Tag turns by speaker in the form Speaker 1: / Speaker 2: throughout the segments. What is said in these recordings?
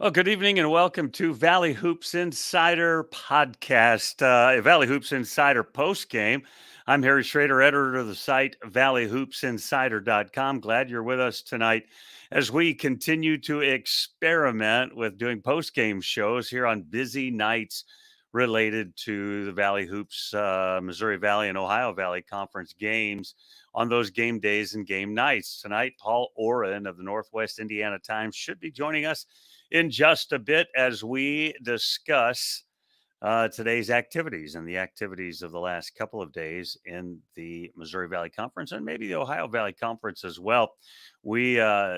Speaker 1: Well, good evening and welcome to Valley Hoops Insider Podcast, Valley Hoops Insider Postgame. I'm Harry Schroeder, editor of the site valleyhoopsinsider.com. Glad you're with us tonight as we continue to experiment with doing postgame shows here on busy nights related to the Valley Hoops, Missouri Valley and Ohio Valley Conference games on those game days and game nights. Tonight, Paul Oren of the Northwest Indiana Times should be joining us in just a bit as we discuss today's activities and the activities of the last couple of days in the Missouri Valley Conference and maybe the Ohio Valley Conference as well. We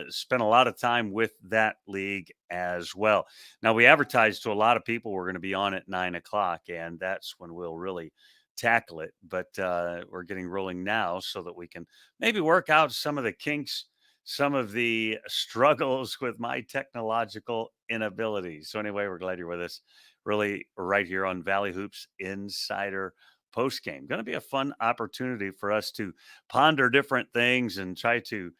Speaker 1: spent a lot of time with that league as well. Now, we advertised to a lot of people we're going to be on at 9 o'clock, and that's when we'll really tackle it. But we're getting rolling now so that we can maybe work out some of the kinks, some of the struggles with my technological inabilities. So, anyway, we're glad you're with us really right here on Valley Hoops Insider Postgame. Going to be a fun opportunity for us to ponder different things and try to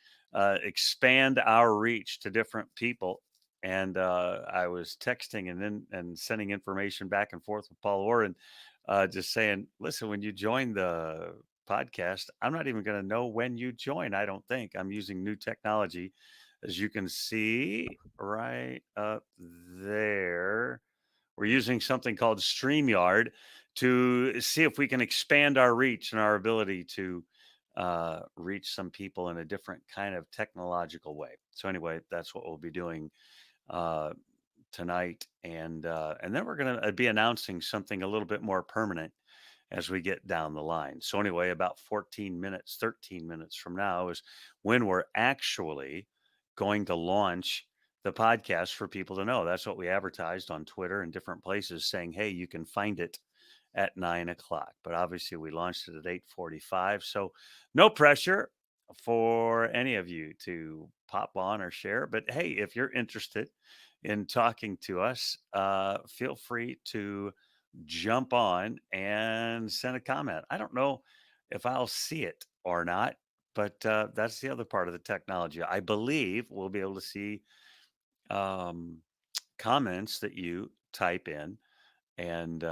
Speaker 1: expand our reach to different people. And I was texting and sending information back and forth with Paul Oren, just saying, listen, when you join the podcast, I'm not even going to know when you join. I don't think I'm using new technology, as you can see right up there. We're using something called StreamYard to see if we can expand our reach and our ability to reach some people in a different kind of technological way. So anyway, that's what we'll be doing uh, tonight, and then we're going to be announcing something a little bit more permanent as we get down the line. So anyway, about 14 minutes, 13 minutes from now is when we're actually going to launch the podcast for people to know. That's what we advertised on Twitter and different places saying, hey, you can find it at 9 o'clock. But obviously we launched it at 8:45. So no pressure for any of you to pop on or share. But hey, if you're interested in talking to us, feel free to jump on and send a comment. I don't know if I'll see it or not, but that's the other part of the technology. I believe we'll be able to see um, comments that you type in, and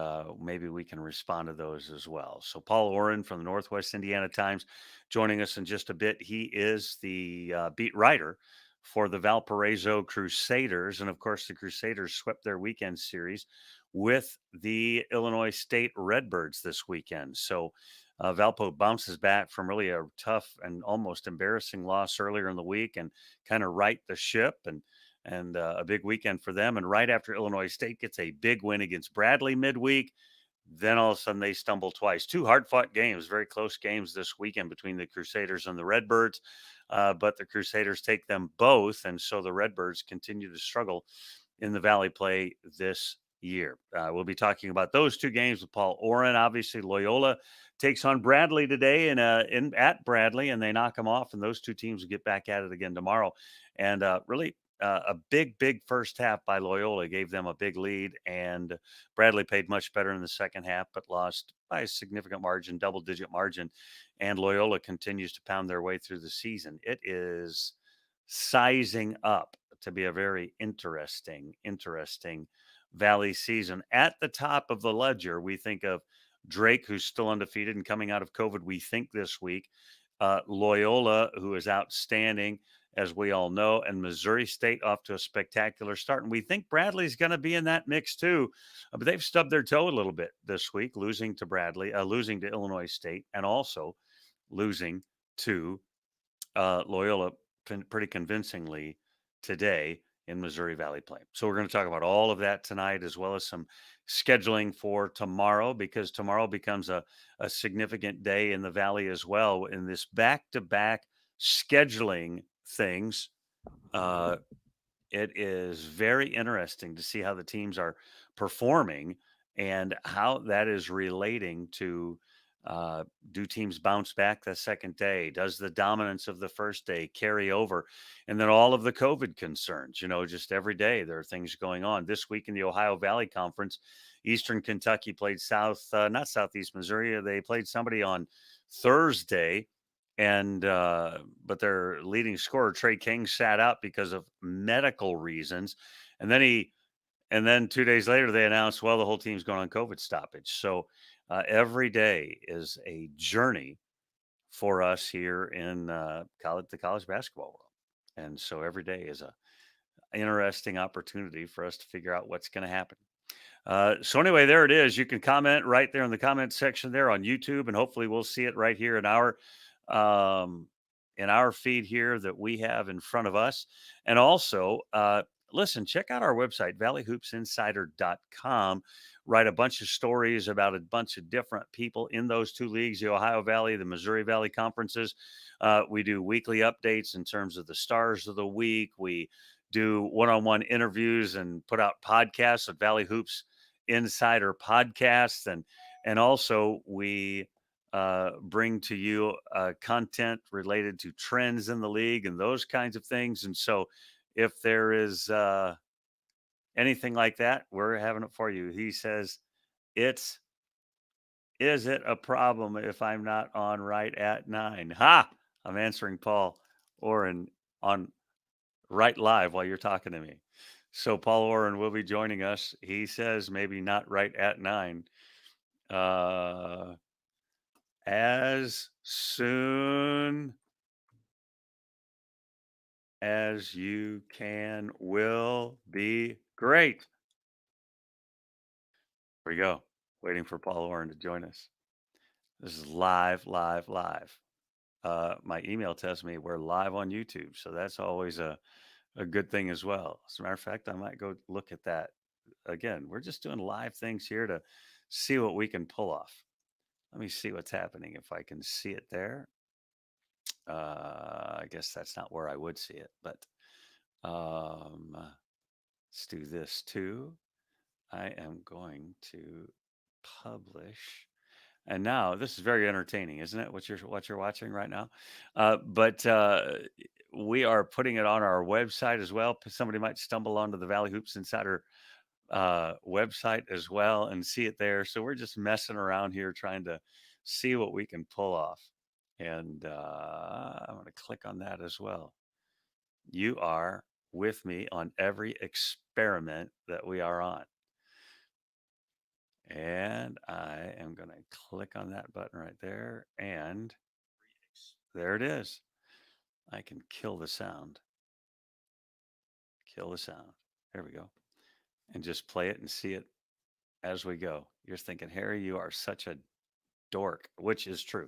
Speaker 1: maybe we can respond to those as well. So, Paul Oren from the Northwest Indiana Times joining us in just a bit. He is the beat writer for the Valparaiso Crusaders. And of course, the Crusaders swept their weekend series with the Illinois State Redbirds this weekend. So, Valpo bounces back from really a tough and almost embarrassing loss earlier in the week and kind of right the ship and a big weekend for them. And right after Illinois State gets a big win against Bradley midweek, then all of a sudden they stumble twice. Two hard fought games, very close games this weekend between the Crusaders and the Redbirds. But the Crusaders take them both. And so the Redbirds continue to struggle in the Valley play this year. We'll be talking about those two games with Paul Oren. Obviously, Loyola takes on Bradley today in at Bradley, and they knock them off. And those two teams will get back at it again tomorrow. And really, a big first half by Loyola gave them a big lead, and Bradley played much better in the second half, but lost by a significant margin, double-digit margin. And Loyola continues to pound their way through the season. It is sizing up to be a very interesting Valley season. At the top of the ledger, we think of Drake, who's still undefeated and coming out of COVID, we think this week. Loyola, who is outstanding, as we all know, and Missouri State off to a spectacular start. And we think Bradley's going to be in that mix too. But they've stubbed their toe a little bit this week, losing to losing to Illinois State, and also losing to Loyola pretty convincingly today in Missouri Valley play. So we're going to talk about all of that tonight, as well as some scheduling for tomorrow, because tomorrow becomes a significant day in the Valley as well. In this back-to-back scheduling things, uh, it is very interesting to see how the teams are performing and how that is relating to do teams bounce back the second day? Does the dominance of the first day carry over? And then all of the COVID concerns, just every day there are things going on. This week in the Ohio Valley Conference, Eastern Kentucky played not Southeast Missouri. They played somebody on Thursday and but their leading scorer Trey King sat out because of medical reasons, and then 2 days later they announced, well, the whole team's going on COVID stoppage. So every day is a journey for us here in the college basketball world, and so every day is a interesting opportunity for us to figure out what's going to happen. So anyway, there it is. You can comment right there in the comment section there on YouTube, and hopefully we'll see it right here um, in our feed here that we have in front of us. And also, listen, check out our website, valleyhoopsinsider.com. Write a bunch of stories about a bunch of different people in those two leagues, the Ohio Valley, the Missouri Valley conferences. We do weekly updates in terms of the stars of the week. We do one-on-one interviews and put out podcasts at Valley Hoops Insider podcasts, and also we bring to you content related to trends in the league and those kinds of things. And so, if there is anything like that, we're having it for you. He says, "It's is it a problem if I'm not on right at 9?" Ha! I'm answering Paul Oren on right live while you're talking to me. So Paul Oren will be joining us. He says maybe not right at 9. Uh, as soon as you can will be great. Here we go. Waiting for Paul Oren to join us. This is live, live, live. My email tells me we're live on YouTube, so that's always a good thing as well. As a matter of fact, I might go look at that again. We're just doing live things here to see what we can pull off. Let me see what's happening if I can see it there. I guess that's not where I would see it, but let's do this too. I am going to publish. And now this is very entertaining, isn't it? What you're watching right now, but we are putting it on our website as well. Somebody might stumble onto the Valley Hoops Insider website as well and see it there. So we're just messing around here trying to see what we can pull off. And I'm going to click on that as well. You are with me on every experiment that we are on. And I am going to click on that button right there. And there it is. I can kill the sound. Kill the sound. There we go. And just play it and see it as we go. You're thinking, Harry, you are such a dork, which is true.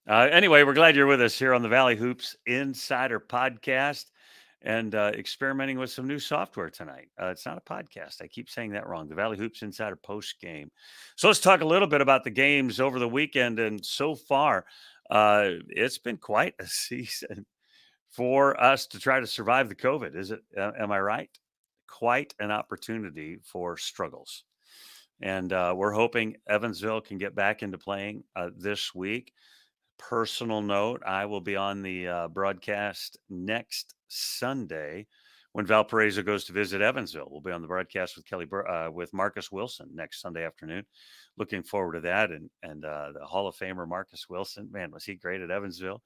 Speaker 1: Anyway, we're glad you're with us here on the Valley Hoops Insider Podcast and experimenting with some new software tonight. It's not a podcast. I keep saying that wrong. The Valley Hoops Insider Post Game. So let's talk a little bit about the games over the weekend. And so far, it's been quite a season for us to try to survive the COVID. Is it? Am I right? Quite an opportunity for struggles. And we're hoping Evansville can get back into playing this week. Personal note, I will be on the broadcast next Sunday when Valparaiso goes to visit Evansville. We'll be on the broadcast with with Marcus Wilson next Sunday afternoon. Looking forward to that. And the Hall of Famer Marcus Wilson, man, was he great at Evansville?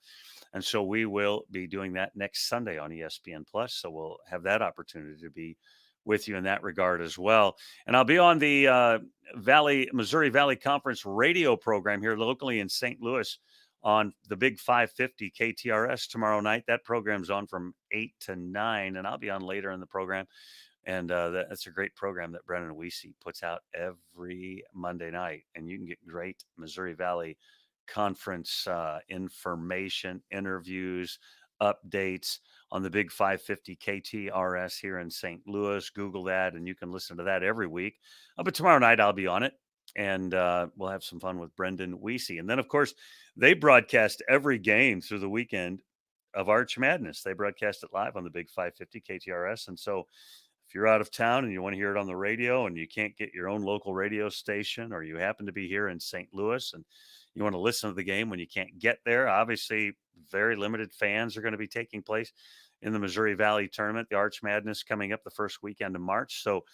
Speaker 1: And so we will be doing that next Sunday on ESPN Plus. So we'll have that opportunity to be with you in that regard as well. And I'll be on the Missouri Valley Conference radio program here locally in St. Louis on the Big 550 KTRS tomorrow night. That program's on from 8 to 9, and I'll be on later in the program. And that's a great program that Brennan Weesey puts out every Monday night. And you can get great Missouri Valley Conference information, interviews, updates on the Big 550 KTRS here in St. Louis. Google that, and you can listen to that every week. But tomorrow night, I'll be on it. And we'll have some fun with Brendan Weesey. And then, of course, they broadcast every game through the weekend of Arch Madness. They broadcast it live on the Big 550 KTRS. And so if you're out of town and you want to hear it on the radio and you can't get your own local radio station, or you happen to be here in St. Louis and you want to listen to the game when you can't get there, obviously very limited fans are going to be taking place in the Missouri Valley tournament, the Arch Madness coming up the first weekend of March. So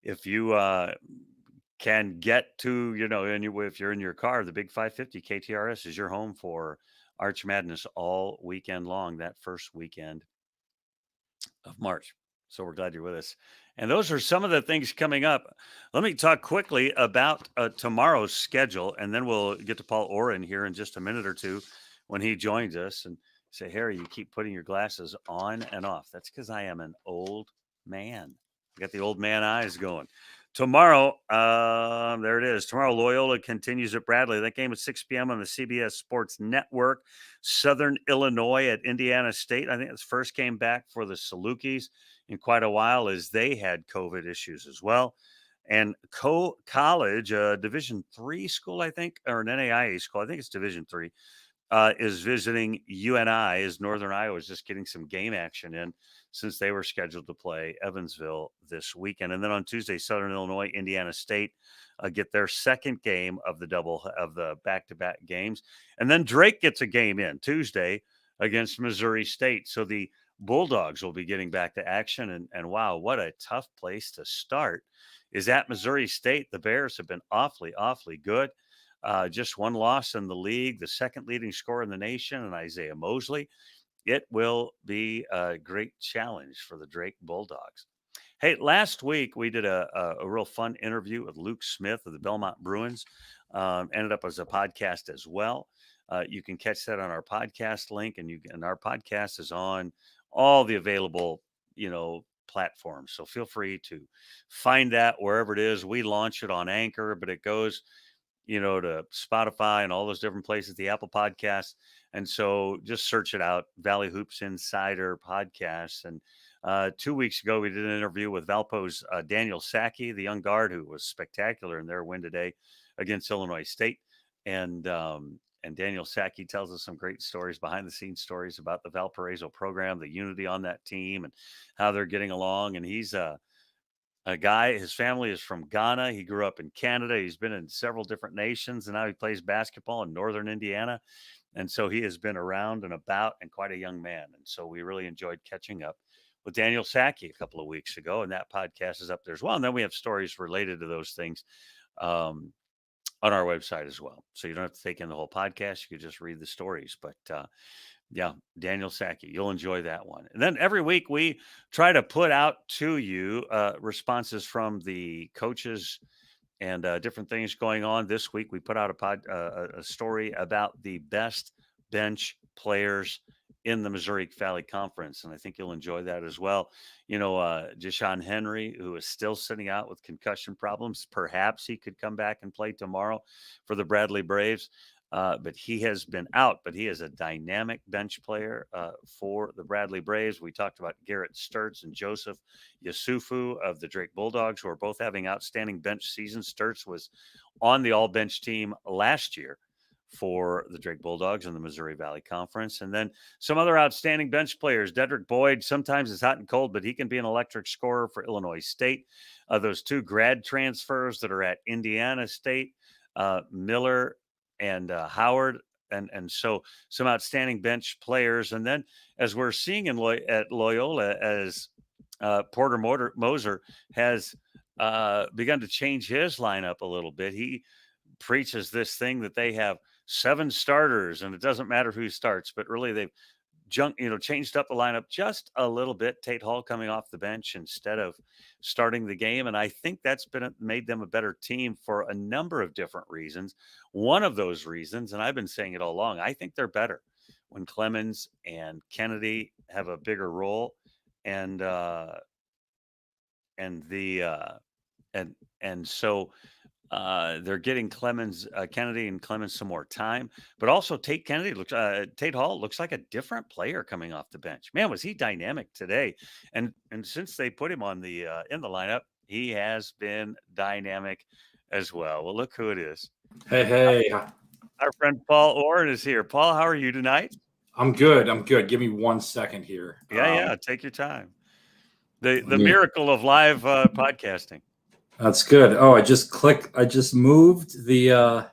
Speaker 1: if you can get to, and if you're in your car, the Big 550 KTRS is your home for Arch Madness all weekend long, that first weekend of March. So we're glad you're with us. And those are some of the things coming up. Let me talk quickly about tomorrow's schedule, and then we'll get to Paul Oren here in just a minute or two when he joins us. And say, Harry, you keep putting your glasses on and off. That's because I am an old man. I got the old man eyes going. Tomorrow, there it is. Tomorrow, Loyola continues at Bradley. That game at 6 p.m. on the CBS Sports Network. Southern Illinois at Indiana State. I think it's first game back for the Salukis in quite a while, as they had COVID issues as well. And College, Division III school, I think, or an NAIA school. I think it's Division III. Is visiting UNI, as Northern Iowa is just getting some game action in since they were scheduled to play Evansville this weekend. And then on Tuesday, Southern Illinois, Indiana State get their second game of the back-to-back games. And then Drake gets a game in Tuesday against Missouri State. So the Bulldogs will be getting back to action. And wow, what a tough place to start is at Missouri State. The Bears have been awfully, awfully good. Just one loss in the league, the second leading scorer in the nation, and Isaiah Mosley. It will be a great challenge for the Drake Bulldogs. Hey, last week we did a real fun interview with Luke Smith of the Belmont Bruins. Ended up as a podcast as well. You can catch that on our podcast link, and our podcast is on all the available, platforms. So feel free to find that wherever it is. We launch it on Anchor, but it goes to Spotify and all those different places, the Apple Podcasts. And so just search it out, Valley Hoops Insider Podcast. And 2 weeks ago, we did an interview with Valpo's Daniel Sackey, the young guard who was spectacular in their win today against Illinois State. And Daniel Sackey tells us some great stories, behind-the-scenes stories about the Valparaiso program, the unity on that team, and how they're getting along. And he's a guy, his family is from Ghana. He grew up in Canada. He's been in several different nations, and now he plays basketball in Northern Indiana. And so he has been around and about and quite a young man. And so we really enjoyed catching up with Daniel Sackey a couple of weeks ago, and that podcast is up there as well. And then we have stories related to those things on our website as well. So you don't have to take in the whole podcast. You could just read the stories. But yeah, Daniel Sackey, you'll enjoy that one. And then every week we try to put out to you responses from the coaches and different things going on. This week we put out a story about the best bench players in the Missouri Valley Conference, and I think you'll enjoy that as well. Jashawn Henry, who is still sitting out with concussion problems. Perhaps he could come back and play tomorrow for the Bradley Braves. But he has been out, but he is a dynamic bench player for the Bradley Braves. We talked about Garrett Sturtz and Joseph Yusufu of the Drake Bulldogs, who are both having outstanding bench seasons. Sturtz was on the all-bench team last year for the Drake Bulldogs in the Missouri Valley Conference. And then some other outstanding bench players. Dedrick Boyd, sometimes it's hot and cold, but he can be an electric scorer for Illinois State. Those two grad transfers that are at Indiana State, Miller and Howard, and so some outstanding bench players. And then, as we're seeing at Loyola, as Porter Moser has begun to change his lineup a little bit, he preaches this thing that they have 7 starters, and it doesn't matter who starts, but really they've changed up the lineup just a little bit. Tate Hall coming off the bench instead of starting the game. And I think that's made them a better team for a number of different reasons. One of those reasons, and I've been saying it all along, I think they're better when Clemens and Kennedy have a bigger role. And so they're getting Kennedy and Clemens some more time, but also Tate Hall looks like a different player coming off the bench. Man, was he dynamic today? And since they put him on the in the lineup, he has been dynamic as well. Well, look who it is.
Speaker 2: Hey.
Speaker 1: Our friend Paul Oren is here. Paul, how are you tonight?
Speaker 2: I'm good. Give me 1 second here.
Speaker 1: Yeah. Take your time. The miracle of live podcasting.
Speaker 2: That's good. Oh, I just moved the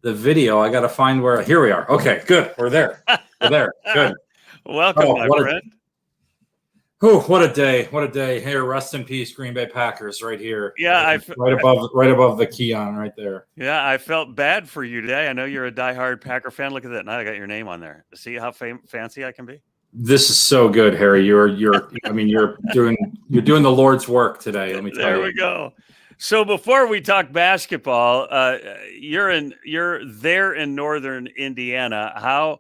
Speaker 2: video. I got to find here we are. Okay, good. We're there. Good.
Speaker 1: Welcome, my friend.
Speaker 2: Oh, what a day! What a day! Hey, rest in peace, Green Bay Packers, right here.
Speaker 1: Yeah,
Speaker 2: right above the Keon, right there.
Speaker 1: Yeah, I felt bad for you today. I know you're a diehard Packer fan. Look at that. Now I got your name on there. See how fancy I can be?
Speaker 2: This is so good, Harry. You're doing the Lord's work today. Let me tell you.
Speaker 1: There we go. So before we talk basketball, you're there in northern Indiana. How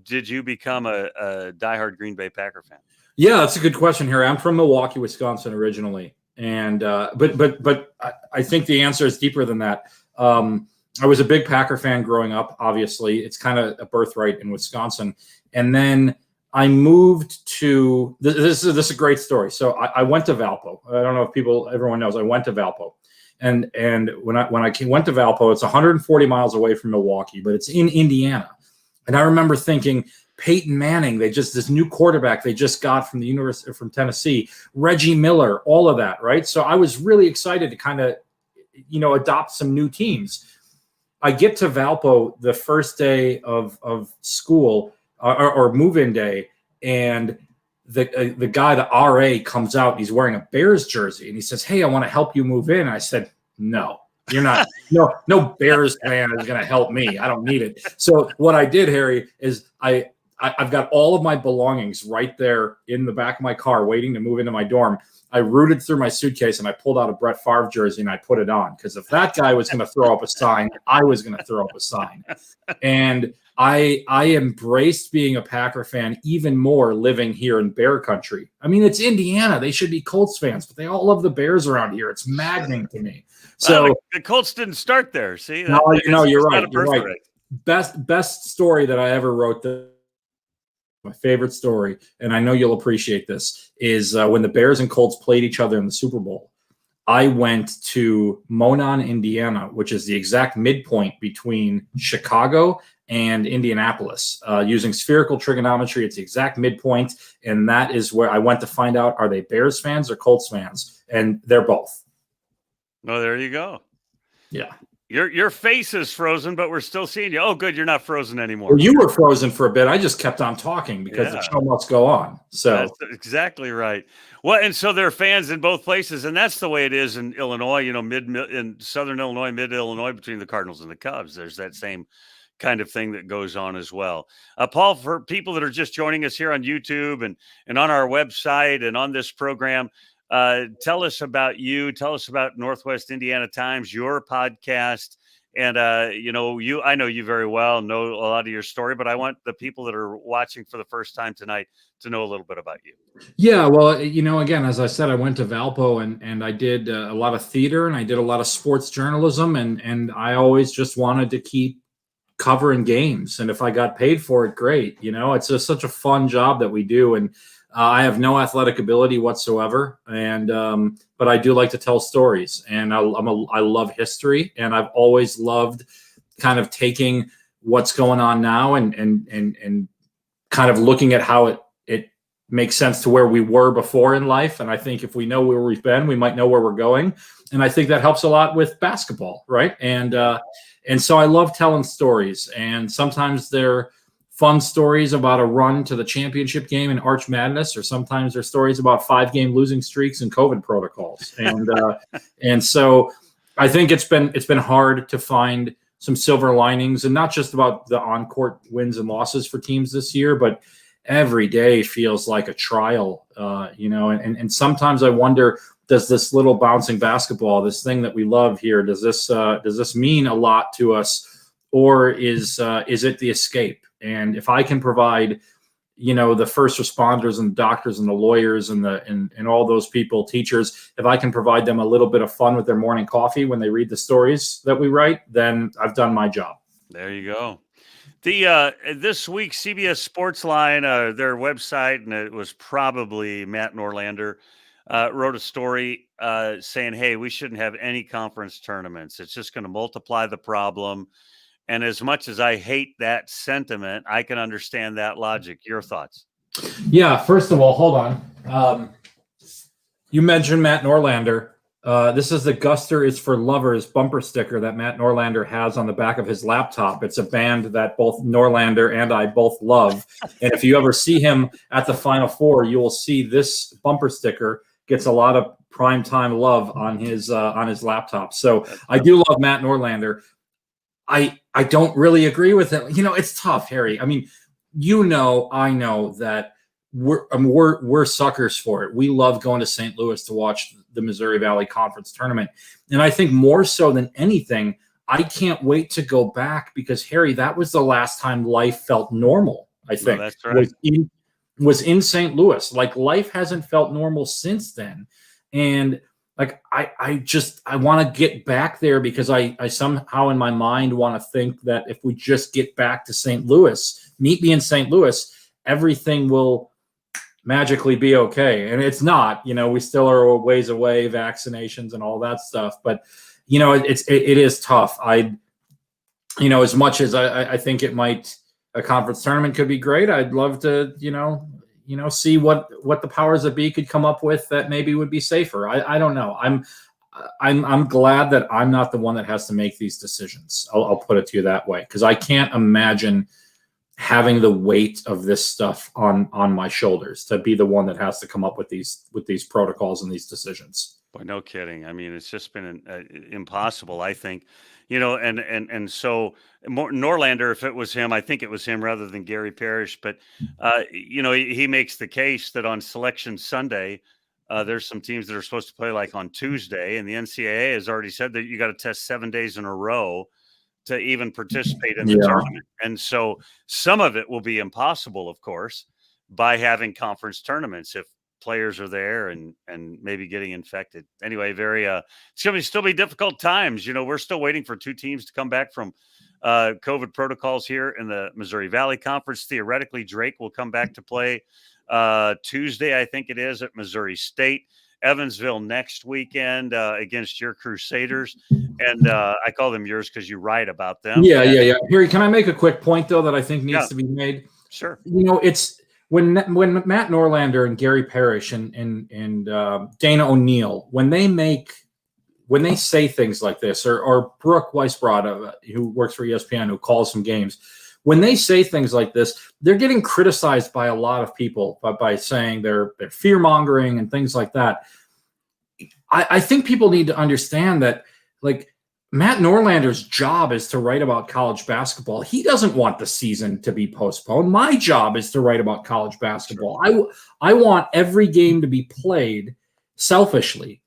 Speaker 1: did you become a diehard Green Bay Packer fan?
Speaker 2: Yeah, that's a good question, Harry. I'm from Milwaukee, Wisconsin originally, and but I think the answer is deeper than that. I was a big Packer fan growing up. Obviously, it's kind of a birthright in Wisconsin, and then I moved to this is a great story. So I went to Valpo. I don't know if everyone knows. I went to Valpo, and when I went to Valpo, it's 140 miles away from Milwaukee, but it's in Indiana, and I remember thinking, Peyton Manning, this new quarterback they just got from the University from Tennessee, Reggie Miller, all of that, right? So I was really excited to kind of, adopt some new teams. I get to Valpo the first day of school or move-in day, and the guy, the RA, comes out. And he's wearing a Bears jersey, and he says, "Hey, I want to help you move in." I said, "No. You're not. No Bears fan is going to help me. I don't need it." So what I did, Harry, is I've got all of my belongings right there in the back of my car waiting to move into my dorm. I rooted through my suitcase and I pulled out a Brett Favre jersey and I put it on, because if that guy was going to throw up a sign, I was going to throw up a sign. And I embraced being a Packer fan even more living here in Bear Country. I mean, it's Indiana. They should be Colts fans, but they all love the Bears around here. It's maddening to me. So
Speaker 1: well, the Colts didn't start there. See,
Speaker 2: you're right. You're right. Best story that I ever wrote. My favorite story, and I know you'll appreciate this, is when the Bears and Colts played each other in the Super Bowl. I went to Monon, Indiana, which is the exact midpoint between Chicago and Indianapolis. Using spherical trigonometry, it's the exact midpoint, and that is where I went to find out, are they Bears fans or Colts fans? And they're both.
Speaker 1: Oh, there you go.
Speaker 2: Yeah.
Speaker 1: Your face is frozen, but we're still seeing you. Oh, good. You're not frozen anymore.
Speaker 2: Well, you were frozen for a bit. I just kept on talking because the show must go on. So
Speaker 1: that's exactly right. Well, and so there are fans in both places, and that's the way it is in Illinois, in southern Illinois, mid Illinois, between the Cardinals and the Cubs. There's that same kind of thing that goes on as well. Paul, for people that are just joining us here on YouTube and on our website and on this program, tell us about you. Tell us about Northwest Indiana Times, your podcast. And, I know you very well, know a lot of your story, but I want the people that are watching for the first time tonight to know a little bit about you.
Speaker 2: Yeah, well, again, as I said, I went to Valpo and I did a lot of theater and I did a lot of sports journalism. And I always just wanted to keep covering games. And if I got paid for it, great. It's just such a fun job that we do. And I have no athletic ability whatsoever, but I do like to tell stories, and I love history, and I've always loved kind of taking what's going on now and kind of looking at how it makes sense to where we were before in life. And I think if we know where we've been, we might know where we're going, and I think that helps a lot with basketball, right? And so I love telling stories, and sometimes they're fun stories about a run to the championship game in Arch Madness, or sometimes they're stories about 5-game losing streaks and COVID protocols. And so I think it's been hard to find some silver linings, and not just about the on-court wins and losses for teams this year, but every day feels like a trial, and sometimes I wonder, does this little bouncing basketball, this thing that we love here, does this mean a lot to us, or is it the escape? And if I can provide, the first responders and the doctors and the lawyers and all those people, teachers, if I can provide them a little bit of fun with their morning coffee when they read the stories that we write, then I've done my job.
Speaker 1: There you go. This week, CBS Sportsline, their website, and it was probably Matt Norlander, wrote a story saying, hey, we shouldn't have any conference tournaments. It's just going to multiply the problem. And as much as I hate that sentiment, I can understand that logic. Your thoughts?
Speaker 2: Yeah, first of all, hold on. You mentioned Matt Norlander. This is the Guster is for Lovers bumper sticker that Matt Norlander has on the back of his laptop. It's a band that both Norlander and I both love. And if you ever see him at the Final Four, you will see this bumper sticker gets a lot of primetime love on his laptop. So I do love Matt Norlander. I don't really agree with him. It's tough, Harry. I mean, I know that we're suckers for it. We love going to St. Louis to watch the Missouri Valley Conference tournament. And I think more so than anything, I can't wait to go back because, Harry, that was the last time life felt normal, I think.
Speaker 1: No, that's right.
Speaker 2: Was in St. Louis. Like, life hasn't felt normal since then. And like, I want to get back there because I somehow in my mind want to think that if we just get back to St. Louis, meet me in St. Louis, everything will magically be okay. And it's not. We still are a ways away, vaccinations and all that stuff. But it is tough. As much as I think a conference tournament could be great, I'd love to see what the powers that be could come up with that maybe would be safer. I don't know. I'm glad that I'm not the one that has to make these decisions. I'll put it to you that way, because I can't imagine having the weight of this stuff on my shoulders to be the one that has to come up with these protocols and these decisions.
Speaker 1: Boy, no kidding. I mean, it's just been impossible, I think, and so Norlander, if it was him, I think it was him rather than Gary Parrish. But, he makes the case that on Selection Sunday, there's some teams that are supposed to play like on Tuesday, and the NCAA has already said that you got to test 7 days in a row to even participate in the tournament. And so some of it will be impossible, of course, by having conference tournaments if players are there and maybe getting infected. Anyway, it's going to still be difficult times. We're still waiting for 2 teams to come back from COVID protocols here in the Missouri Valley Conference. Theoretically, Drake will come back to play Tuesday, I think it is, at Missouri State. Evansville next weekend against your Crusaders. And I call them yours because you write about them.
Speaker 2: Yeah. Harry, can I make a quick point, though, that I think needs to be made?
Speaker 1: Sure.
Speaker 2: It's when Matt Norlander and Gary Parrish and Dana O'Neill, when they say things like this, or Brooke Weisbrod, who works for ESPN, who calls some games, when they say things like this, they're getting criticized by a lot of people by saying they're fear mongering and things like that. I think people need to understand that, like, Matt Norlander's job is to write about college basketball. He doesn't want the season to be postponed. My job is to write about college basketball.
Speaker 1: Sure.
Speaker 2: I want every game to be played selfishly,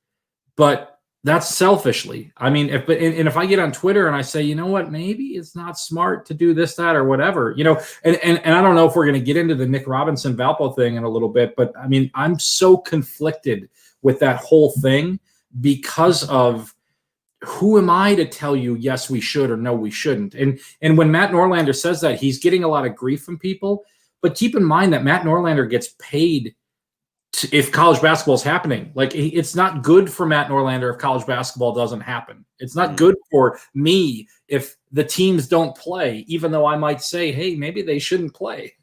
Speaker 2: but that's selfishly. I mean, if I get on Twitter and I say, maybe it's not smart to do this, that, or whatever, and I don't know if we're going to get into the Nick Robinson Valpo thing in a little bit, but I mean, I'm so conflicted with that whole thing because of who am I to tell you, yes, we should, or no, we shouldn't. And when Matt Norlander says that, he's getting a lot of grief from people, but keep in mind that Matt Norlander gets paid if college basketball is happening. Like, it's not good for Matt Norlander if college basketball doesn't happen. It's not good for me if the teams don't play, even though I might say, hey, maybe they shouldn't play.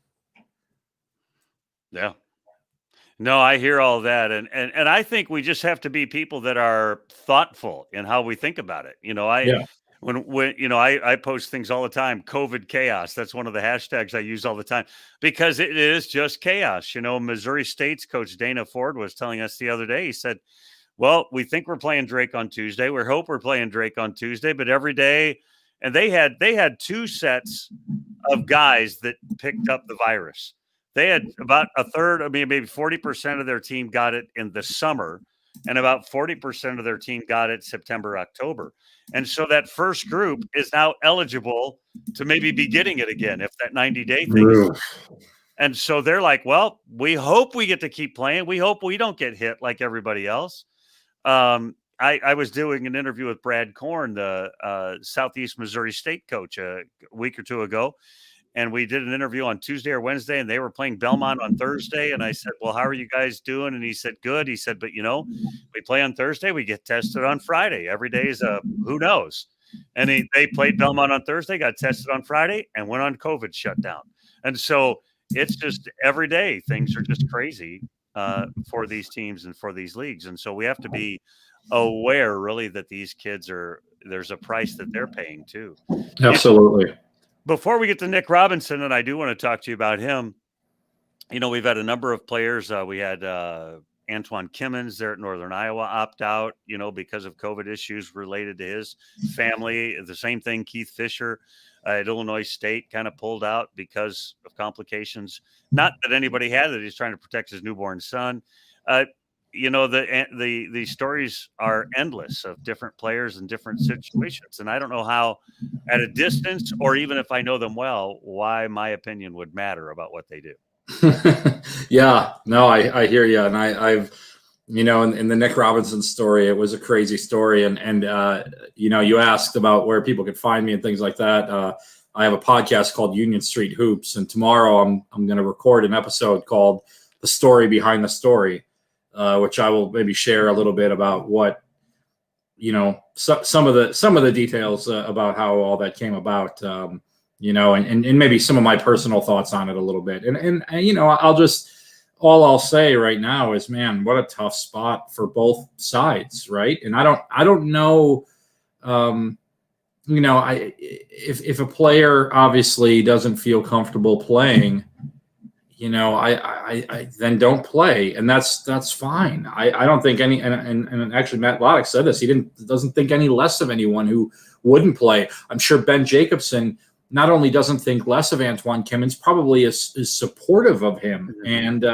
Speaker 1: Yeah. No, I hear all that. And I think we just have to be people that are thoughtful in how we think about it. When I post things all the time, COVID chaos. That's one of the hashtags I use all the time because it is just chaos. Missouri State's coach Dana Ford was telling us the other day, he said, well, we think we're playing Drake on Tuesday. We hope we're playing Drake on Tuesday, but every day. And they had 2 sets of guys that picked up the virus. They had about a third, maybe 40% of their team got it in the summer, and about 40% of their team got it September, October. And so that first group is now eligible to maybe be getting it again if that 90-day thing is. And so they're like, well, we hope we get to keep playing. We hope we don't get hit like everybody else. I was doing an interview with Brad Korn, the Southeast Missouri State coach, a week or 2 ago. And we did an interview on Tuesday or Wednesday, and they were playing Belmont on Thursday. And I said, well, how are you guys doing? And he said, good. He said, but, we play on Thursday. We get tested on Friday. Every day is who knows. And they played Belmont on Thursday, got tested on Friday, and went on COVID shutdown. And so it's just every day things are just crazy. for these teams and for these leagues. And so we have to be aware, really, that these kids there's a price that they're paying too.
Speaker 2: Absolutely.
Speaker 1: Before we get to Nick Robinson, and I do want to talk to you about him, we've had a number of players. We had Antoine Kimmons there at Northern Iowa opt out, because of COVID issues related to his family. The same thing, Keith Fisher at Illinois State kind of pulled out because of complications. Not that anybody had it. He's trying to protect his newborn son. The stories are endless of different players in different situations. And I don't know how, at a distance, or even if I know them well, why my opinion would matter about what they do.
Speaker 2: Yeah, no, I hear you. And I've, in the Nick Robinson story, it was a crazy story. And you asked about where people could find me and things like that. I have a podcast called Union Street Hoops. And tomorrow I'm going to record an episode called The Story Behind the Story, which I will maybe share a little bit about what, some of the details about how all that came about. And maybe some of my personal thoughts on it a little bit. And I'll say right now is, man, what a tough spot for both sides. Right. And I don't know, if a player obviously doesn't feel comfortable playing, I then don't play. And that's fine. I don't think any, and actually Matt Loddick said this, doesn't think any less of anyone who wouldn't play. I'm sure Ben Jacobson not only doesn't think less of Antoine Kimmons, probably is supportive of him, and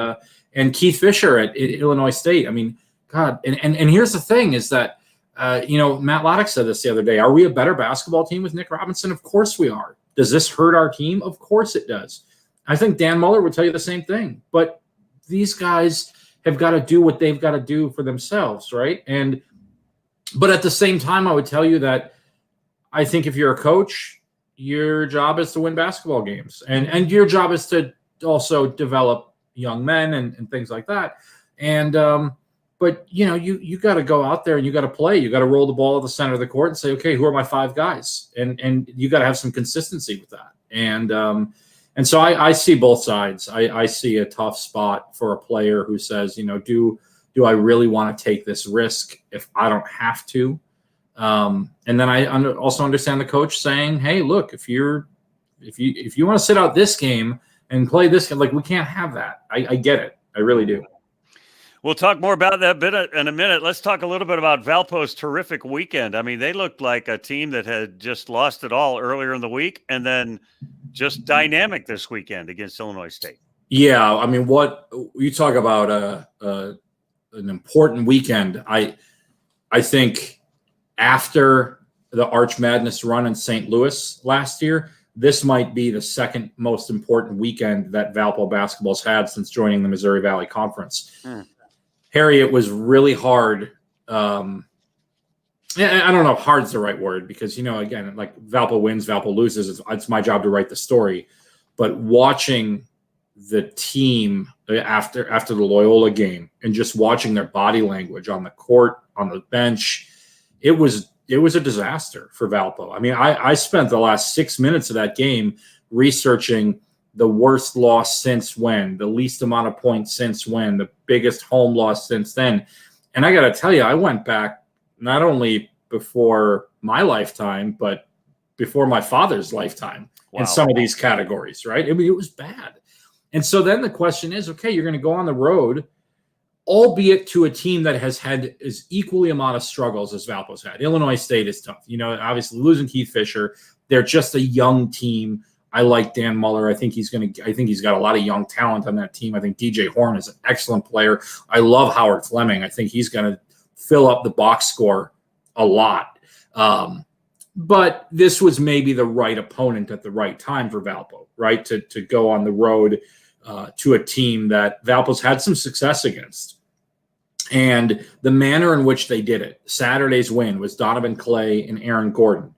Speaker 2: Keith Fisher at Illinois State. I mean, God, and here's the thing is that Matt Loddick said this the other day. Are we a better basketball team with Nick Robinson? Of course we are. Does this hurt our team? Of course it does. I think Dan Muller would tell you the same thing. But these guys have got to do what they've got to do for themselves, right? But at the same time, I would tell you that I think if you're a coach, your job is to win basketball games, and your job is to also develop young men and things like that. And but you got to go out there and you got to play. You got to roll the ball at the center of the court and say, okay, who are my five guys? And you got to have some consistency with that. And so I see both sides. I see a tough spot for a player who says, do I really want to take this risk if I don't have to? And then I also understand the coach saying, hey, look, if you want to sit out this game and play this game, like, we can't have that. I get it. I really do.
Speaker 1: We'll talk more about that in a minute. Let's talk a little bit about Valpo's terrific weekend. I mean, they looked like a team that had just lost it all earlier in the week and then just dynamic this weekend against Illinois State.
Speaker 2: Yeah. I mean, what you talk about an important weekend. I think after the Arch Madness run in St. Louis last year, this might be the second most important weekend that Valpo basketball's had since joining the Missouri Valley Conference. Harry, it was really hard. I don't know if hard's the right word because, again, like Valpo wins, Valpo loses. It's my job to write the story. But watching the team after the Loyola game and just watching their body language on the court, on the bench, it was a disaster for Valpo. I mean, I spent the last 6 minutes of that game researching the worst loss since when, the least amount of points since when, the biggest home loss since then. And I got to tell you, I went back not only before my lifetime, but before my father's lifetime in some of these categories, right? I mean, it was bad. And so then the question is, okay, you're going to go on the road, albeit to a team that has had as equally amount of struggles as Valpo's had. Illinois State is tough. Obviously losing Keith Fisher, they're just a young team. I like Dan Muller. I think he's got a lot of young talent on that team. I think DJ Horn is an excellent player. I love Howard Fleming. I think he's going to fill up the box score a lot. But this was maybe the right opponent at the right time for Valpo, right? To go on the road to a team that Valpo's had some success against. And the manner in which they did it, Saturday's win was Donovan Clay and Aaron Gordon.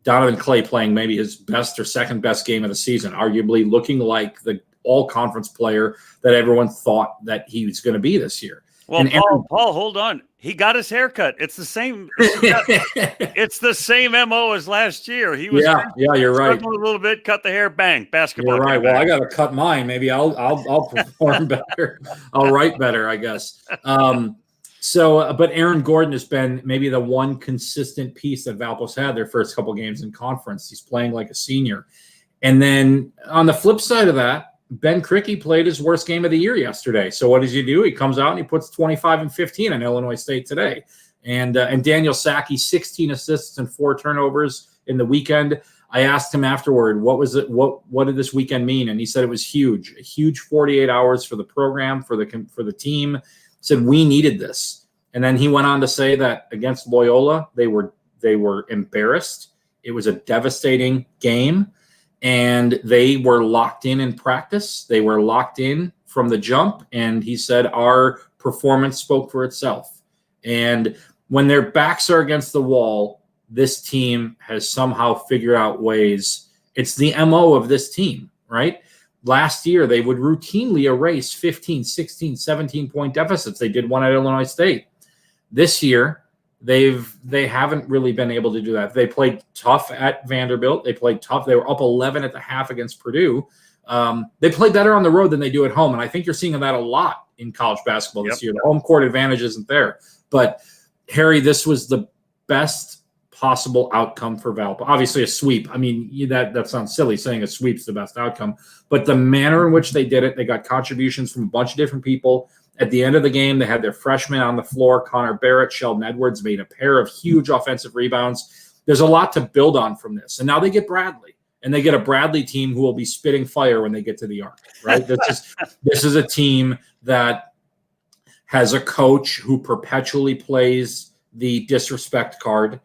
Speaker 2: Donovan Clay playing maybe his best or second best game of the season, arguably looking like the all-conference player that everyone thought that he was going to be this year.
Speaker 1: Well, Paul, hold on. he got his haircut. It's the same. It's the same MO as last year. He was
Speaker 2: you're right.
Speaker 1: struggling a little bit, cut the hair, bang, basketball.
Speaker 2: You're right. Well, I got to cut mine. Maybe I'll perform better. I'll write better, I guess. But Aaron Gordon has been maybe the one consistent piece that Valpo's had their first couple games in conference. He's playing like a senior. And then on the flip side of that, Ben Krikke played his worst game of the year yesterday. So what does he do? He comes out and he puts 25 and 15 on Illinois State today. And Daniel Sacchi, 16 assists and 4 turnovers in the weekend. I asked him afterward, what was it? What did this weekend mean? And he said it was huge, a huge 48 hours for the program, for the team. He said we needed this. And then he went on to say that against Loyola, they were embarrassed. It was a devastating game. And they were locked in practice. They were locked in from the jump. And he said our performance spoke for itself. And when their backs are against the wall, this team has somehow figured out ways. It's the MO of this team, right? Last year, they would routinely erase 15, 16, 17-point deficits. They did one at Illinois State. This year, they haven't really been able to do that. They played tough at Vanderbilt. They played tough. They were up 11 at the half against Purdue. They play better on the road than they do at home, and I think you're seeing that a lot in college basketball this year. The home court advantage isn't there. But, Harry, this was the best possible outcome for Valpo. Obviously, a sweep. I mean, that sounds silly saying a sweep's the best outcome. But the manner in which they did it, they got contributions from a bunch of different people. At the end of the game, they had their freshmen on the floor. Connor Barrett, Sheldon Edwards made a pair of huge offensive rebounds. There's a lot to build on from this. And now they get Bradley. And they get a Bradley team who will be spitting fire when they get to the arc, right? This is a team that has a coach who perpetually plays the disrespect card.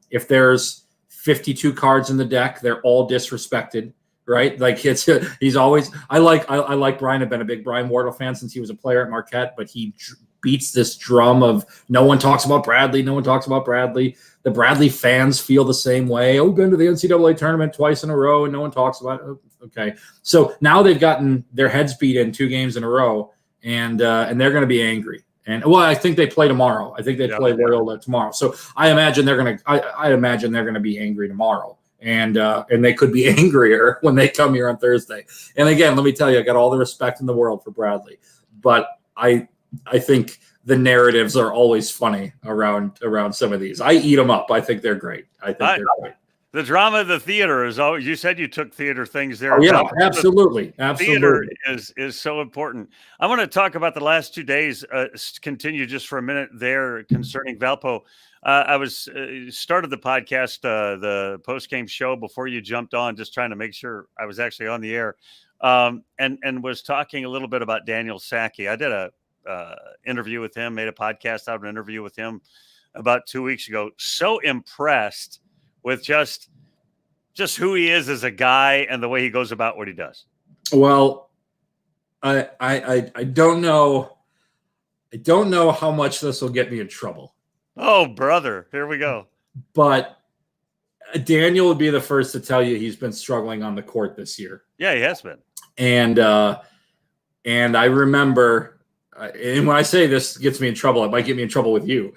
Speaker 2: If there's 52 cards in the deck, they're all disrespected. Right, like he's always. I like Brian. I've been a big Brian Wardle fan since he was a player at Marquette, but he beats this drum of no one talks about Bradley. No one talks about Bradley. The Bradley fans feel the same way. Oh, we've been to the NCAA tournament twice in a row, and no one talks about it. Okay, so now they've gotten their heads beat in 2 games in a row, and they're going to be angry. And I think they play tomorrow. I think they play Loyola tomorrow. So I imagine they're going to. I imagine they're going to be angry tomorrow. And they could be angrier when they come here on Thursday. And again, let me tell you, I got all the respect in the world for Bradley, but I think the narratives are always funny around some of these. I eat them up. I think they're great. They're great.
Speaker 1: The drama of the theater is always. You said you took theater things there.
Speaker 2: Oh, yeah, absolutely.
Speaker 1: Theater is so important. I want to talk about the last 2 days. Continue just for a minute there concerning Valpo. I was started the podcast, the post-game show before you jumped on, just trying to make sure I was actually on the air, and was talking a little bit about Daniel Sacchi. I did a interview with him, made a podcast out of an interview with him about 2 weeks ago. So impressed with just who he is as a guy and the way he goes about what he does.
Speaker 2: Well, I don't know. I don't know how much this will get me in trouble.
Speaker 1: Oh, brother, here we go.
Speaker 2: But Daniel would be the first to tell you he's been struggling on the court this year.
Speaker 1: Yeah, he has been.
Speaker 2: And I remember, and when I say this gets me in trouble, it might get me in trouble with you.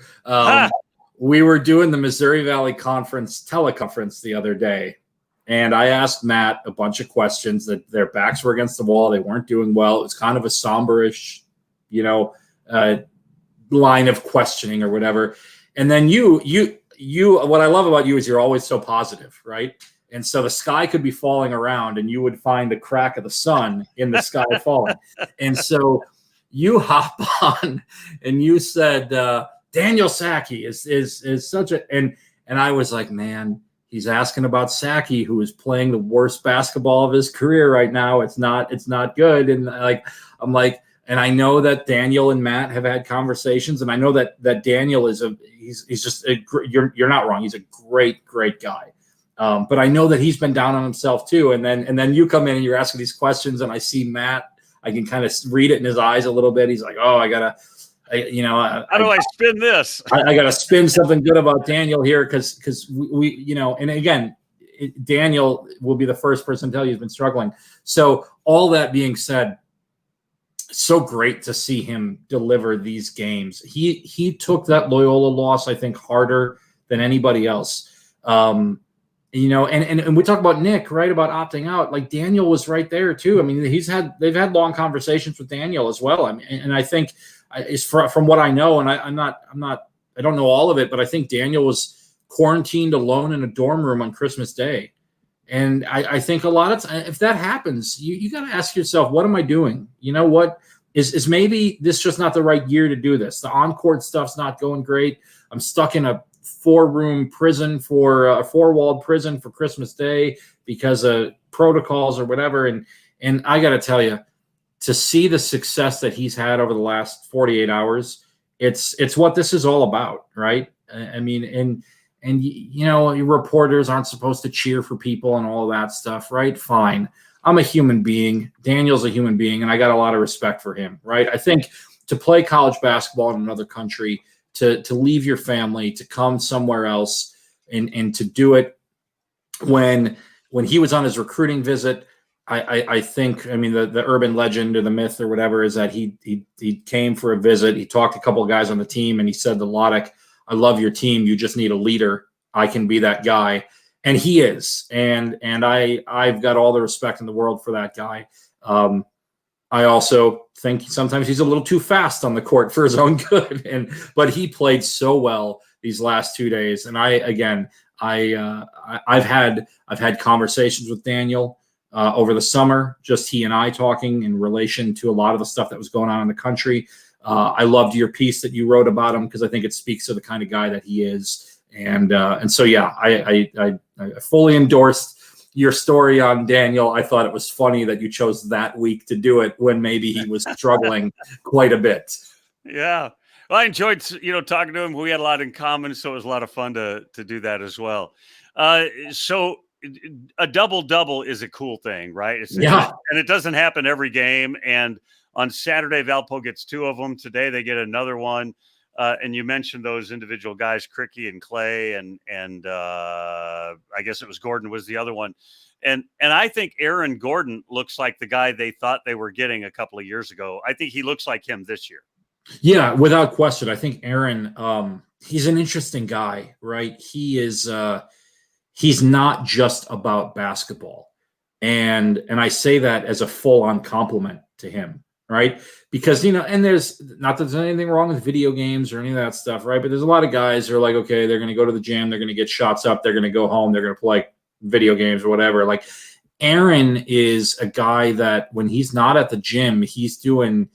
Speaker 2: We were doing the Missouri Valley Conference teleconference the other day, and I asked Matt a bunch of questions that their backs were against the wall. They weren't doing well. It was kind of a somber-ish, line of questioning or whatever. And then you, what I love about you is you're always so positive, right? And so the sky could be falling around and you would find the crack of the sun in the sky falling. And so you hop on and you said, Daniel Sacchi is such a, and I was like, man, he's asking about Sacchi, who is playing the worst basketball of his career right now. It's not good. And I'm like, and I know that Daniel and Matt have had conversations, and I know that Daniel is he's just you're not wrong. He's a great guy. But I know that he's been down on himself too. And then you come in and you're asking these questions, and I see Matt. I can kind of read it in his eyes a little bit. He's like, oh, how do I spin this? I got to spin something good about Daniel here because we and again, Daniel will be the first person to tell you he's been struggling. So all that being said, so great to see him deliver these games. He took that Loyola loss, I think, harder than anybody else. And we talk about Nick, right, about opting out. Like Daniel was right there too. I mean, they've had long conversations with Daniel as well. I mean, and I think is from what I know, and I don't know all of it, but I think Daniel was quarantined alone in a dorm room on Christmas Day. And I think a lot of times, if that happens, you got to ask yourself, what am I doing? You know, what is maybe this just not the right year to do this? The on-court stuff's not going great. I'm stuck in a four-walled prison for Christmas Day because of protocols or whatever. And I got to tell you, to see the success that he's had over the last 48 hours, it's what this is all about, right? I mean, and you know, reporters aren't supposed to cheer for people and all that stuff, right? Fine. I'm a human being. Daniel's a human being, and I got a lot of respect for him, right? I think to play college basketball in another country, to leave your family, to come somewhere else, and to do it when he was on his recruiting visit, I think, I mean, the urban legend or the myth or whatever is that he came for a visit. He talked to a couple of guys on the team, and he said to Loddick, I love your team. You just need a leader. I can be that guy. And he is. And I've got all the respect in the world for that guy. I also think sometimes he's a little too fast on the court for his own good. But he played so well these last 2 days. And I've had conversations with Daniel over the summer, just he and I talking in relation to a lot of the stuff that was going on in the country. I loved your piece that you wrote about him because I think it speaks to the kind of guy that he is. And so, yeah, I fully endorsed your story on Daniel. I thought it was funny that you chose that week to do it when maybe he was struggling quite a bit.
Speaker 1: Yeah. Well, I enjoyed, talking to him. We had a lot in common, so it was a lot of fun to do that as well. So a double-double is a cool thing, right?
Speaker 2: Yeah.
Speaker 1: And it doesn't happen every game. And on Saturday, Valpo gets two of them. Today, they get another one. And you mentioned those individual guys, Cricky and Clay, and I guess it was Gordon was the other one. And I think Aaron Gordon looks like the guy they thought they were getting a couple of years ago. I think he looks like him this year.
Speaker 2: Yeah, without question. I think Aaron, he's an interesting guy, right? He is he's not just about basketball. And I say that as a full-on compliment to him, right? Because, and there's not that there's anything wrong with video games or any of that stuff, right? But there's a lot of guys who are like, okay, they're going to go to the gym, they're going to get shots up, they're going to go home, they're going to play video games or whatever. Like Aaron is a guy that when he's not at the gym, he's doing,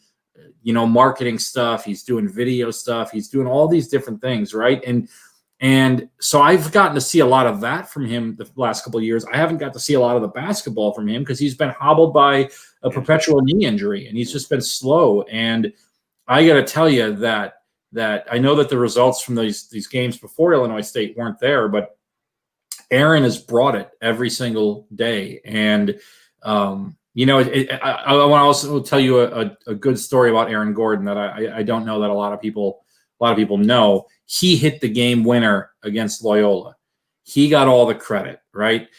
Speaker 2: marketing stuff, he's doing video stuff, he's doing all these different things, right? And so I've gotten to see a lot of that from him the last couple of years. I haven't got to see a lot of the basketball from him because he's been hobbled by a perpetual knee injury, and he's just been slow. And I got to tell you that I know that the results from these games before Illinois State weren't there, but Aaron has brought it every single day. And I want to also tell you a good story about Aaron Gordon that I don't know that a lot of people know. He hit the game winner against Loyola. He got all the credit, right?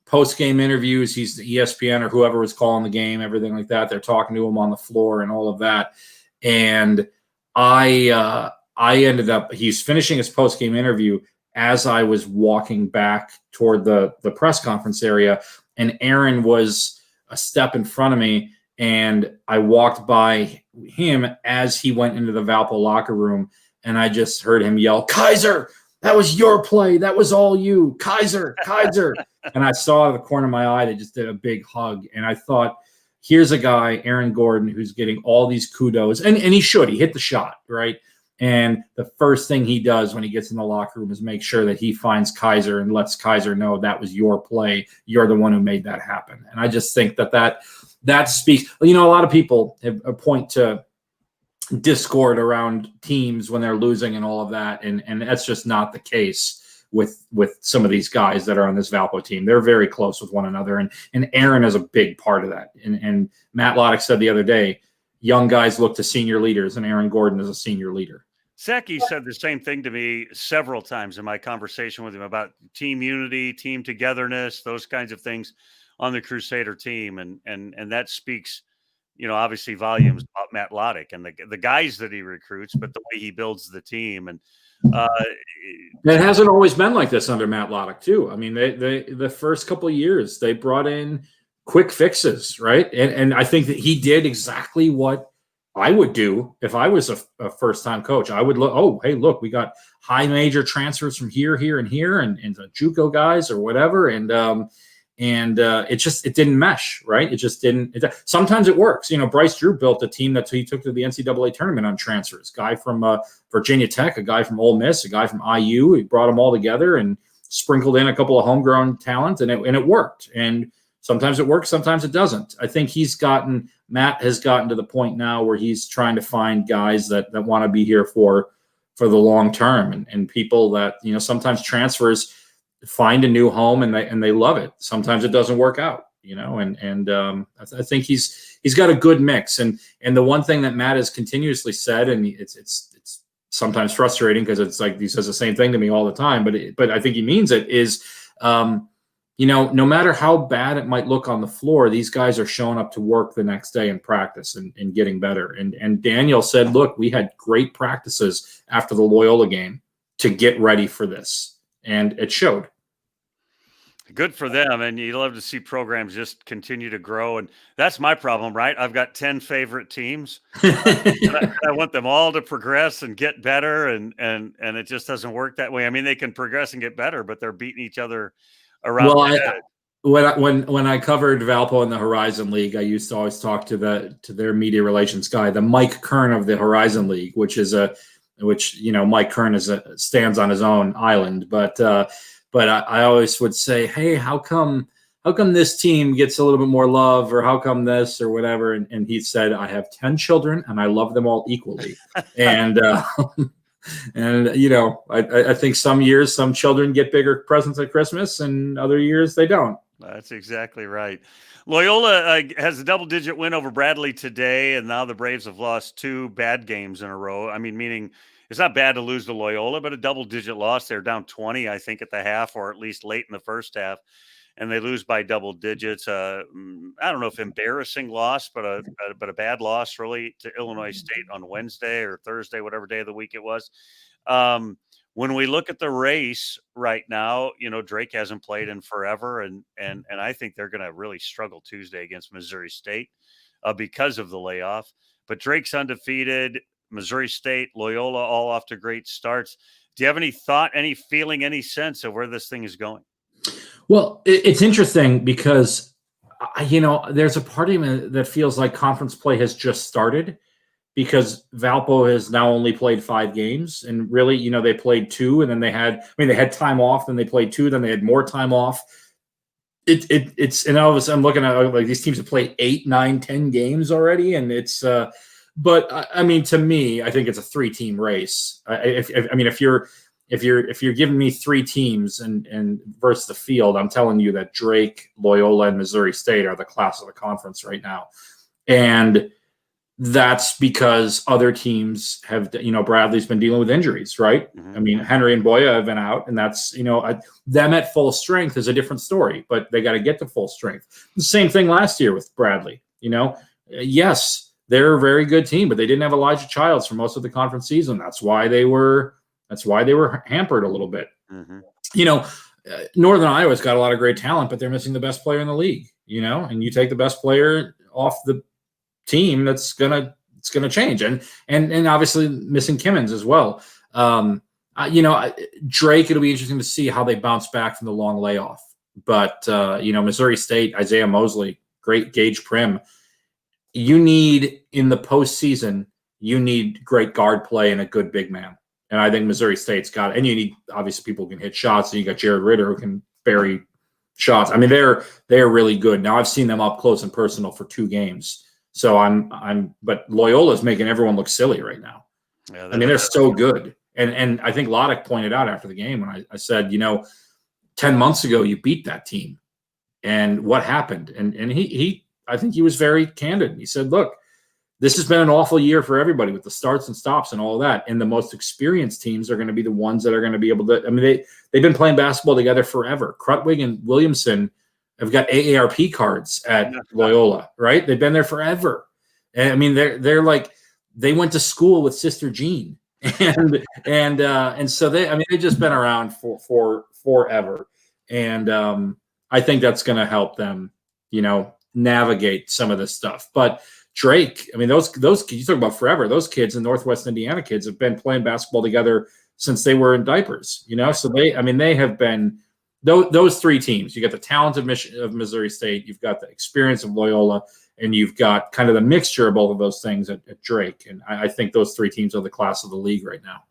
Speaker 2: Post-game interviews, he's the ESPN or whoever was calling the game, everything like that. They're talking to him on the floor and all of that. And I ended up, he's finishing his post-game interview as I was walking back toward the press conference area. And Aaron was a step in front of me. And I walked by him as he went into the Valpo locker room, and I just heard him yell, Kaiser, that was your play. That was all you. Kaiser, Kaiser. And I saw out of the corner of my eye, they just did a big hug. And I thought, here's a guy, Aaron Gordon, who's getting all these kudos. And he should. He hit the shot, right? And the first thing he does when he gets in the locker room is make sure that he finds Kaiser and lets Kaiser know that was your play. You're the one who made that happen. And I just think that speaks. A lot of people point to discord around teams when they're losing and all of that, and that's just not the case with some of these guys that are on this Valpo team. They're very close with one another, and Aaron is a big part of that. And Matt Loddick said the other day, young guys look to senior leaders, and Aaron Gordon is a senior leader.
Speaker 1: Seki said the same thing to me several times in my conversation with him about team unity, team togetherness, those kinds of things on the Crusader team. And that speaks obviously volumes about Matt Loddick and the guys that he recruits, but the way he builds the team. And
Speaker 2: it hasn't always been like this under Matt Loddick, too. I mean, they the first couple of years, they brought in quick fixes, right? And I think that he did exactly what I would do if I was a first-time coach. I would look, oh, hey, look, we got high major transfers from here, and the JUCO guys or whatever, and it didn't mesh, right? It just didn't. Sometimes it works. Bryce Drew built a team that he took to the NCAA tournament on transfers. Guy from Virginia Tech, a guy from Ole Miss, a guy from IU. He brought them all together and sprinkled in a couple of homegrown talent, and it worked. And sometimes it works, sometimes it doesn't. I think Matt has gotten to the point now where he's trying to find guys that want to be here for the long term, and people that sometimes transfers find a new home and they love it. Sometimes it doesn't work out, I think he's got a good mix. And the one thing that Matt has continuously said, and it's sometimes frustrating because it's like he says the same thing to me all the time, but I think he means it, is no matter how bad it might look on the floor, these guys are showing up to work the next day and practice and getting better. And Daniel said, look, we had great practices after the Loyola game to get ready for this. And it showed.
Speaker 1: Good for them. And you love to see programs just continue to grow. And that's my problem, right? I've got 10 favorite teams. And I want them all to progress and get better. And it just doesn't work that way. I mean, they can progress and get better, but they're beating each other around.
Speaker 2: Well, when I covered Valpo in the Horizon League, I used to always talk to their media relations guy, the Mike Kern of the Horizon League, which Mike Kern stands on his own island, but I always would say, hey, how come this team gets a little bit more love, or how come this or whatever? And he said, I have 10 children and I love them all equally. And I think some years some children get bigger presents at Christmas and other years they don't.
Speaker 1: That's exactly right. Loyola has a double-digit win over Bradley today, and now the Braves have lost 2 bad games in a row. I mean, meaning it's not bad to lose to Loyola, but a double-digit loss. They're down 20, I think, at the half, or at least late in the first half, and they lose by double digits. I don't know if embarrassing loss, but a bad loss, really, to Illinois State on Wednesday or Thursday, whatever day of the week it was. When we look at the race right now, Drake hasn't played in forever, and I think they're going to really struggle Tuesday against Missouri State because of the layoff. But Drake's undefeated. Missouri State, Loyola, all off to great starts. Do you have any thought, any feeling, any sense of where this thing is going?
Speaker 2: Well, it's interesting because, there's a part of me that feels like conference play has just started, because Valpo has now only played 5 games, and really, they played 2, and then they had time off, then they played 2, then they had more time off. And all of a sudden I'm looking at like these teams have played 8, 9, 10 games already, and it's but I mean, to me, I think it's a 3-team race. If you're giving me 3 teams and versus the field, I'm telling you that Drake, Loyola, and Missouri State are the class of the conference right now. And that's because other teams have, Bradley's been dealing with injuries, right? Mm-hmm. I mean, Henry and Boya have been out, and that's, them at full strength is a different story, but they got to get to full strength. The same thing last year with Bradley, yes, they're a very good team, but they didn't have Elijah Childs for most of the conference season. That's why they were hampered a little bit. Mm-hmm. Northern Iowa's got a lot of great talent, but they're missing the best player in the league, and you take the best player off the team, it's gonna change, and obviously missing Kimmons as well. Drake, it'll be interesting to see how they bounce back from the long layoff. But Missouri State, Isaiah Mosley, great Gage Prim. You need in the postseason, you need great guard play and a good big man, and I think Missouri State's got it. And you need obviously people who can hit shots. And you got Jared Ritter who can bury shots. I mean, they're really good. Now I've seen them up close and personal for 2 games. So but Loyola's making everyone look silly right now. Yeah, they're so good. And I think Loddick pointed out after the game when I said, 10 months ago you beat that team, and what happened? And he I think he was very candid. He said, look, this has been an awful year for everybody with the starts and stops and all that. And the most experienced teams are going to be the ones that are going to be able to, they've been playing basketball together forever. Krutwig and Williamson have got AARP cards at Loyola, right? They've been there forever. And I mean, they're like, they went to school with Sister Jean, and so they've just been around for forever, and I think that's going to help them, navigate some of this stuff. But Drake, I mean, those you talk about forever. Those kids, the Northwest Indiana kids, have been playing basketball together since they were in diapers. So they have been those three teams. You got the talent of Missouri State, you've got the experience of Loyola, and you've got kind of the mixture of both of those things at Drake. And I think those three teams are the class of the league right now.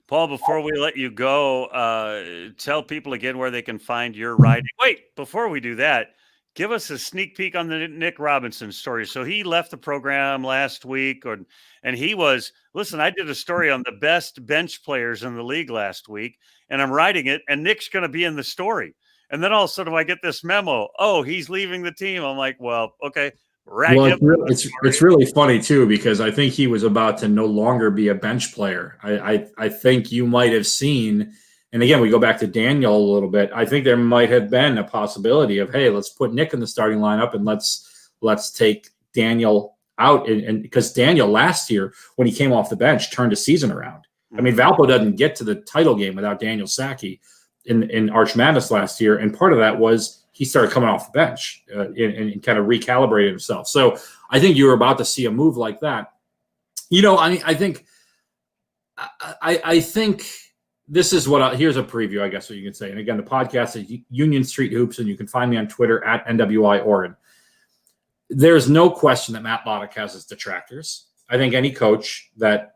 Speaker 1: Paul, before we let you go, tell people again where they can find your writing. Wait, before we do that, give us a sneak peek on the Nick Robinson story. So he left the program last week, and he was, listen, I did a story on the best bench players in the league last week, and I'm writing it, and Nick's going to be in the story. And then all of a sudden I get this memo, oh, he's leaving the team. I'm like, well, okay.
Speaker 2: Well, it's really funny too, because I think he was about to no longer be a bench player. I think you might have seen, and again, we go back to Daniel a little bit. I think there might have been a possibility of, hey, let's put Nick in the starting lineup and let's take Daniel out. And because Daniel last year, when he came off the bench, turned a season around. I mean, Valpo doesn't get to the title game without Daniel Sackey in Arch Madness last year, and part of that was he started coming off the bench and kind of recalibrated himself. So I think you were about to see a move like that. I think this is here's a preview, I guess what you can say. And again, the podcast is Union Street Hoops, and you can find me on Twitter at NWI Oregon. There's no question that Matt Loddick has his detractors. I think any coach that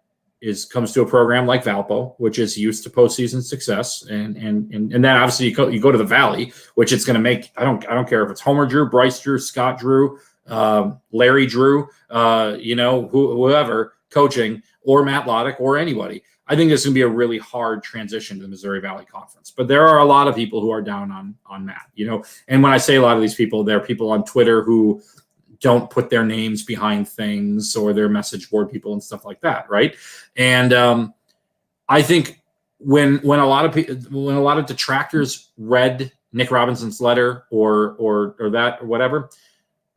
Speaker 2: comes to a program like Valpo, which is used to postseason success, and then obviously you go to the Valley, which it's going to make. I don't care if it's Homer Drew, Bryce Drew, Scott Drew, Larry Drew, whoever coaching, or Matt Loddick, or anybody. I think this is going to be a really hard transition to the Missouri Valley Conference. But there are a lot of people who are down on Matt. And when I say a lot of these people, there are people on Twitter who don't put their names behind things, or their message board people and stuff like that, right? And I think when a lot of detractors read Nick Robinson's letter or that or whatever,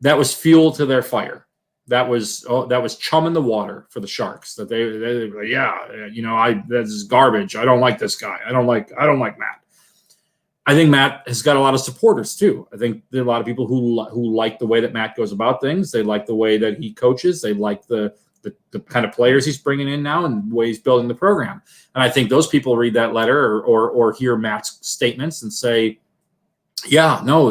Speaker 2: that was fuel to their fire. That was chum in the water for the Sharks. That they were like, this is garbage. I don't like this guy. I don't like Matt. I think Matt has got a lot of supporters too. I think there are a lot of people who like the way that Matt goes about things. They like the way that he coaches. They like the kind of players he's bringing in now and the way he's building the program. And I think those people read that letter or hear Matt's statements and say, yeah, no,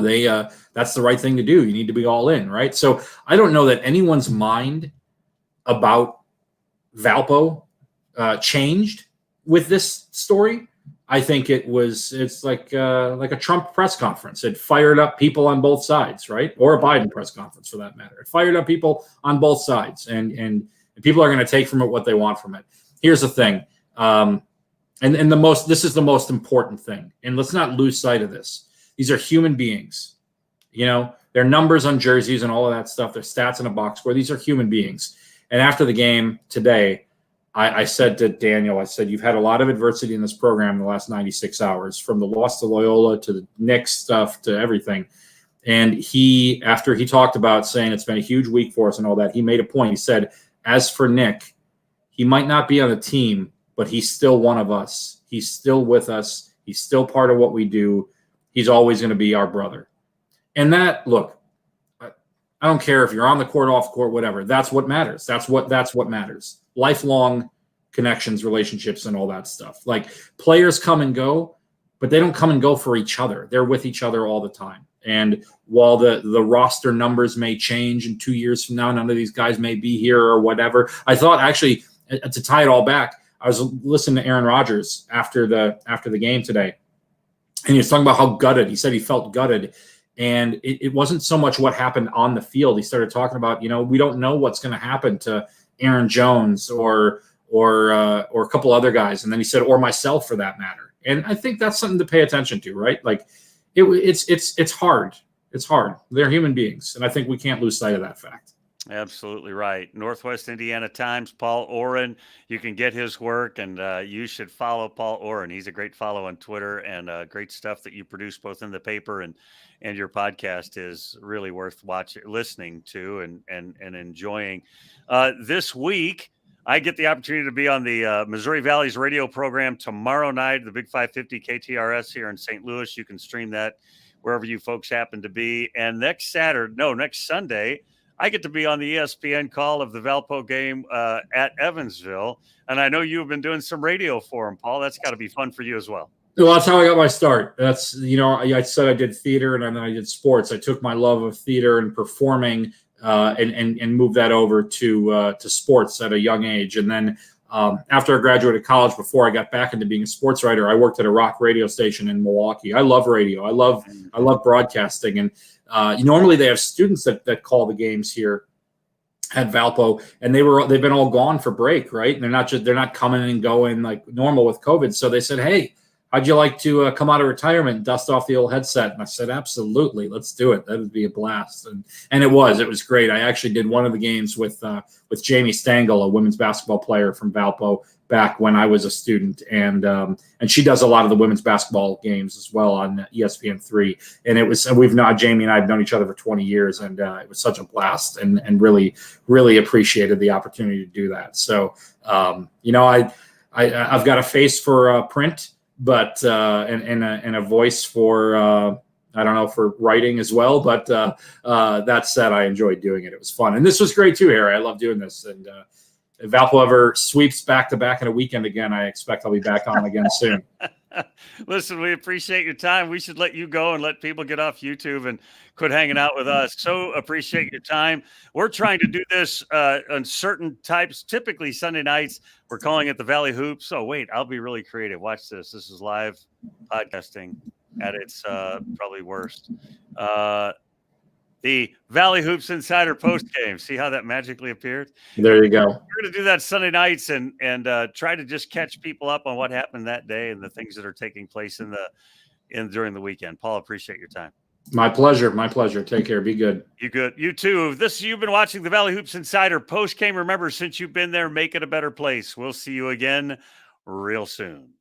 Speaker 2: that's the right thing to do. You need to be all in, right? So I don't know that anyone's mind about Valpo changed with this story. I think it's like a Trump press conference. It fired up people on both sides, right? Or a Biden press conference for that matter. It fired up people on both sides, and people are going to take from it what they want from it. Here's the thing, this is the most important thing, and let's not lose sight of this. These are human beings, Their numbers on jerseys and all of that stuff. Their stats in a box score. These are human beings. And after the game today, I said to Daniel, you've had a lot of adversity in this program in the last 96 hours, from the loss to Loyola to the Knicks stuff to everything. And after he talked about saying it's been a huge week for us and all that, he made a point. He said, as for Nick, he might not be on the team, but he's still one of us. He's still with us. He's still part of what we do. He's always going to be our brother. And that, look, I don't care if you're on the court, off court, whatever. That's what matters. That's what matters. Lifelong connections, relationships, and all that stuff. Like, players come and go, but they don't come and go for each other. They're with each other all the time. And while the roster numbers may change in 2 years from now, none of these guys may be here or whatever. I thought, actually, to tie it all back, I was listening to Aaron Rodgers after the game today, and he was talking about how gutted. He said he felt gutted. And it wasn't so much what happened on the field. He started talking about, we don't know what's going to happen to Aaron Jones or a couple other guys. And then he said, or myself for that matter. And I think that's something to pay attention to, right? Like it's hard. It's hard. They're human beings. And I think we can't lose sight of that fact.
Speaker 1: Absolutely right. Northwest Indiana Times, Paul Oren. You can get his work, and you should follow Paul Oren. He's a great follow on Twitter, and great stuff that you produce both in the paper and your podcast is really worth watching, listening to, and enjoying. This week, I get the opportunity to be on the Missouri Valley's radio program tomorrow night, the Big 550 KTRS here in St. Louis. You can stream that wherever you folks happen to be. And next Sunday, I get to be on the ESPN call of the Valpo game at Evansville. And I know you've been doing some radio for him, Paul. That's got to be fun for you as well.
Speaker 2: Well, that's how I got my start. That's, I said I did theater and then I did sports. I took my love of theater and performing and moved that over to sports at a young age. And then after I graduated college, before I got back into being a sports writer, I worked at a rock radio station in Milwaukee. I love radio. I love broadcasting. And normally they have students that call the games here at Valpo, and they've been all gone for break, right? And they're not coming and going like normal with COVID. So they said, "Hey, how'd you like to come out of retirement and dust off the old headset?" And I said, "Absolutely, let's do it. That would be a blast." And it was great. I actually did one of the games with Jamie Stangl, a women's basketball player from Valpo, back when I was a student, and she does a lot of the women's basketball games as well on ESPN3. And Jamie and I have known each other for 20 years, and it was such a blast, and really, really appreciated the opportunity to do that. So, I've got a face for print, but and a voice for I don't know, for writing as well. But that said, I enjoyed doing it. It was fun, and this was great too, Harry. I love doing this, and if Valpo ever sweeps back to back in a weekend again, I expect I'll be back on again soon.
Speaker 1: Listen, we appreciate your time. We should let you go and let people get off YouTube and quit hanging out with us. So appreciate your time. We're trying to do this on certain types, typically Sunday nights. We're calling it the Valley Hoops. Oh, wait, I'll be really creative. Watch this. This is live podcasting at its probably worst. The Valley Hoops Insider post game. See how that magically appeared?
Speaker 2: There you go.
Speaker 1: We're going to do that Sunday nights and try to just catch people up on what happened that day and the things that are taking place during the weekend. Paul, appreciate your time.
Speaker 2: My pleasure. My pleasure. Take care. Be good.
Speaker 1: You good. You too. You've been watching the Valley Hoops Insider post game. Remember, since you've been there, make it a better place. We'll see you again real soon.